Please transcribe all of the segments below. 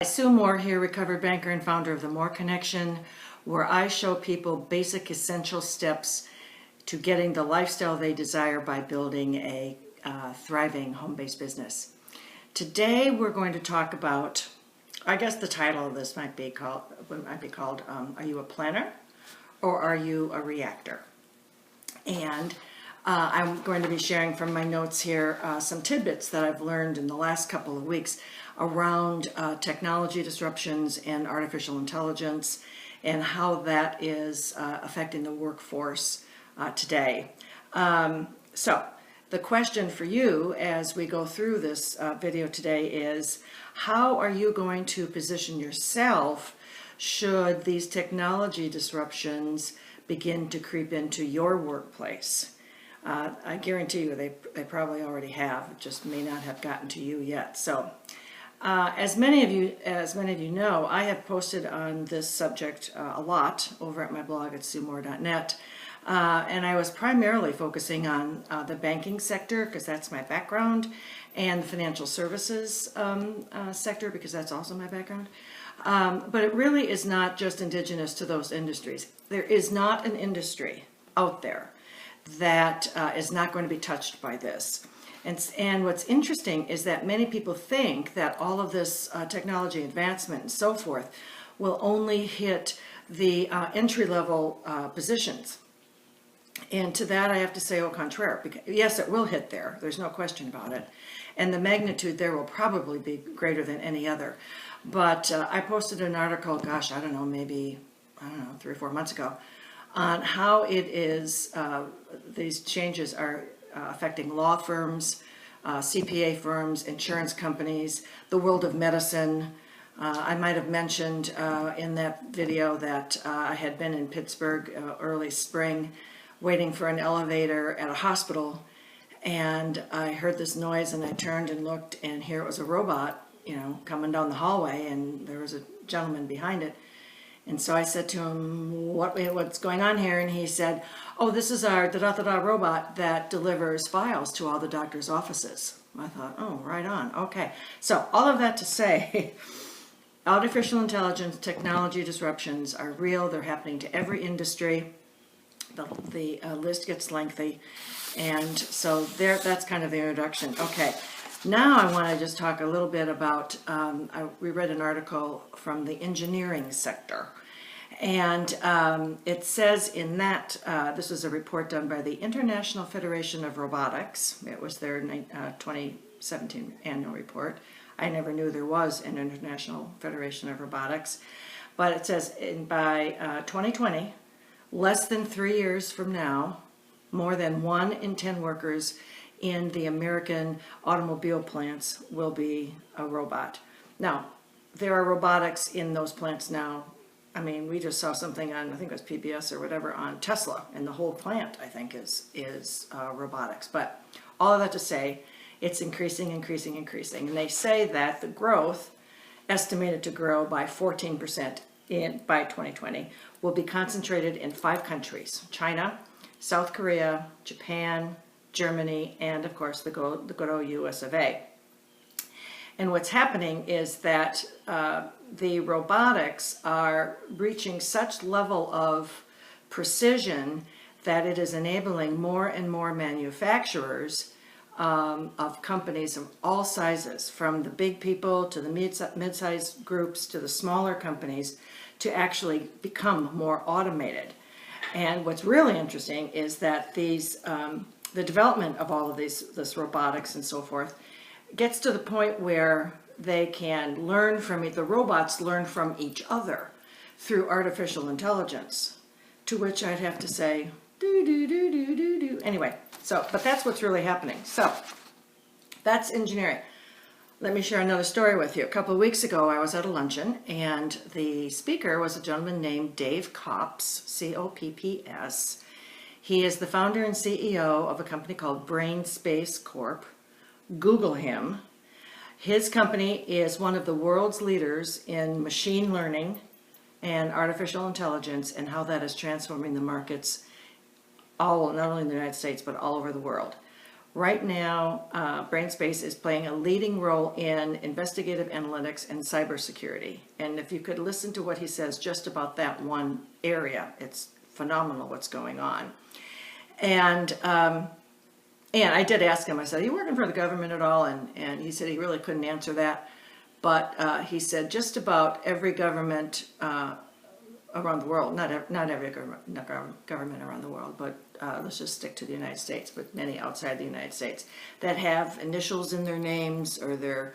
Sue Moore here, recovered banker and founder of the Moore Connection, where I show people basic essential steps to getting the lifestyle they desire by building a thriving home-based business. Today we're going to talk about, I guess the title of this might be called, are you a planner or are you a reactor? And I'm going to be sharing from my notes here some tidbits that I've learned in the last couple of weeks around technology disruptions and artificial intelligence and how that is affecting the workforce today. So the question for you as we go through this video today is, how are you going to position yourself should these technology disruptions begin to creep into your workplace? I guarantee you they probably already have, it just may not have gotten to you yet. So as many of you know, I have posted on this subject a lot over at my blog at suemore.net. And I was primarily focusing on the banking sector because that's my background, and the financial services sector because that's also my background. But it really is not just indigenous to those industries. There is not an industry out there that is not going to be touched by this. And what's interesting is that many people think that all of this technology advancement and so forth will only hit the entry-level positions. And to that I have to say au contraire, because yes, it will hit there, there's no question about it, and the magnitude there will probably be greater than any other. But I posted an article, gosh, I don't know, maybe 3 or 4 months ago, on how it is these changes are affecting law firms, CPA firms, insurance companies, the world of medicine. I might have mentioned in that video that I had been in Pittsburgh early spring waiting for an elevator at a hospital, and I heard this noise and I turned and looked, and here it was a robot, coming down the hallway, and there was a gentleman behind it. And so I said to him, what's going on here? And he said, oh, this is our da-da-da-da robot that delivers files to all the doctor's offices. I thought, oh, right on. Okay. So all of that to say, artificial intelligence, technology disruptions are real. They're happening to every industry. The list gets lengthy. And so that's kind of the introduction. Okay. Now I want to just talk a little bit about, we read an article from the engineering sector, and it says in that, this is a report done by the International Federation of Robotics. It was their 2017 annual report. I never knew there was an International Federation of Robotics, but it says by 2020, less than 3 years from now, more than 1 in 10 workers in the American automobile plants will be a robot. Now, there are robotics in those plants now. I mean, we just saw something on, I think it was PBS or whatever, on Tesla, and the whole plant, I think, is robotics. But all of that to say, it's increasing. And they say that the growth, estimated to grow by 14% by 2020, will be concentrated in 5 countries: China, South Korea, Japan, Germany, and of course the good old US of A. And what's happening is that the robotics are reaching such level of precision that it is enabling more and more manufacturers of companies of all sizes, from the big people to the mid-sized groups to the smaller companies, to actually become more automated. And what's really interesting is that these the development of all of this robotics and so forth gets to the point where they can learn from the robots learn from each other through artificial intelligence, to which I'd have to say, do. Anyway, but that's what's really happening. So that's engineering. Let me share another story with you. A couple of weeks ago, I was at a luncheon, and the speaker was a gentleman named Dave Copps, C-O-P-P-S. He is the founder and CEO of a company called Brain Space Corp. Google him. His company is one of the world's leaders in machine learning and artificial intelligence, and how that is transforming the markets not only in the United States, but all over the world. Right now, BrainSpace is playing a leading role in investigative analytics and cybersecurity. And if you could listen to what he says just about that one area, it's phenomenal what's going on. And I did ask him, I said, are you working for the government at all? And he said he really couldn't answer that. But he said just about every government around the world, not every government around the world, but let's just stick to the United States, but many outside the United States that have initials in their names, or their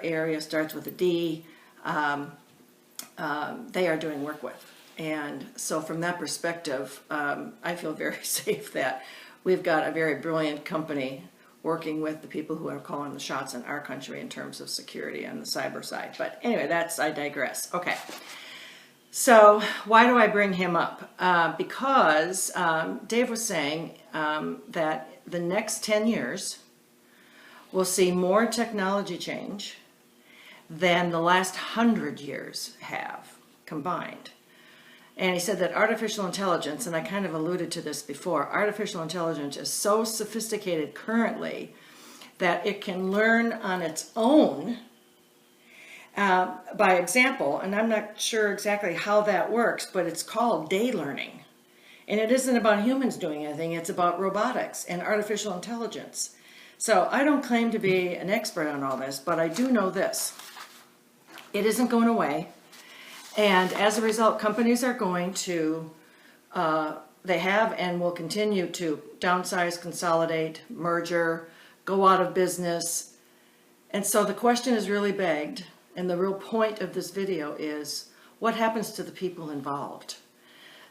area starts with a D, they are doing work with. And so from that perspective, I feel very safe that we've got a very brilliant company working with the people who are calling the shots in our country in terms of security on the cyber side. But anyway, I digress. Okay. So why do I bring him up? Because Dave was saying that the next 10 years will see more technology change than the last 100 years have combined. And he said that artificial intelligence, and I kind of alluded to this before, artificial intelligence is so sophisticated currently that it can learn on its own by example, and I'm not sure exactly how that works, but it's called day learning. And it isn't about humans doing anything, it's about robotics and artificial intelligence. So I don't claim to be an expert on all this, but I do know this. It isn't going away. And as a result, companies are going to, they have and will continue to downsize, consolidate, merger, go out of business. And so the question is really begged, and the real point of this video is, what happens to the people involved?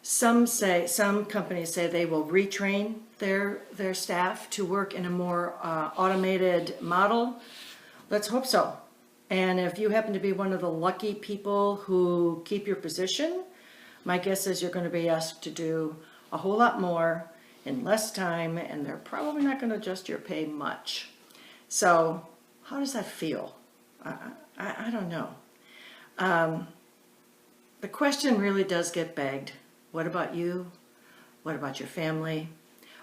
Some companies say they will retrain their staff to work in a more automated model. Let's hope so. And if you happen to be one of the lucky people who keep your position, my guess is you're going to be asked to do a whole lot more in less time, and they're probably not going to adjust your pay much. So how does that feel? I don't know. The question really does get begged. What about you? What about your family?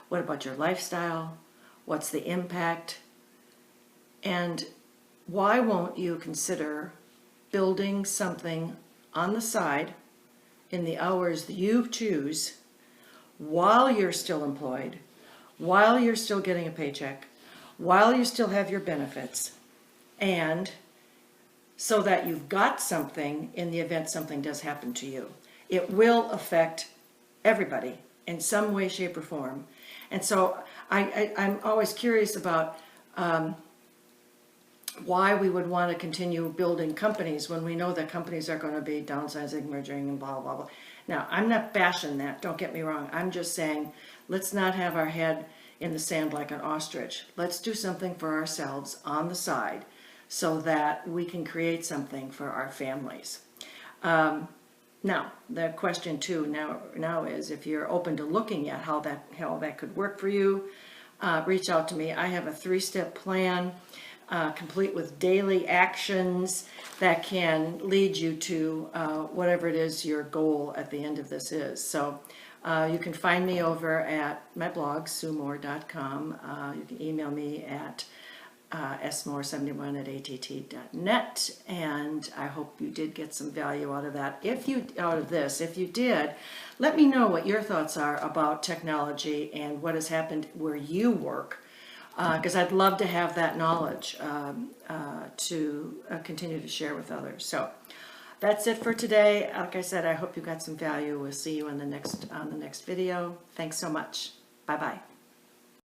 What about your lifestyle? What's the impact? And why won't you consider building something on the side in the hours that you choose, while you're still employed, while you're still getting a paycheck, while you still have your benefits, and so that you've got something in the event something does happen to you. It will affect everybody in some way, shape, or form. And so I'm always curious about why we would want to continue building companies when we know that companies are going to be downsizing, merging, and blah, blah, blah. Now, I'm not bashing that, don't get me wrong. I'm just saying, let's not have our head in the sand like an ostrich. Let's do something for ourselves on the side so that we can create something for our families. Now, the question too now is, if you're open to looking at how that could work for you, reach out to me. I have a 3-step plan, complete with daily actions that can lead you to whatever it is your goal at the end of this is. So you can find me over at my blog, suemore.com. You can email me at smore71@att.net, and I hope you did get some value out of that. If you did, let me know what your thoughts are about technology and what has happened where you work, because I'd love to have that knowledge to continue to share with others. So that's it for today. Like I said, I hope you got some value. We'll see you on the next video. Thanks so much. Bye-bye.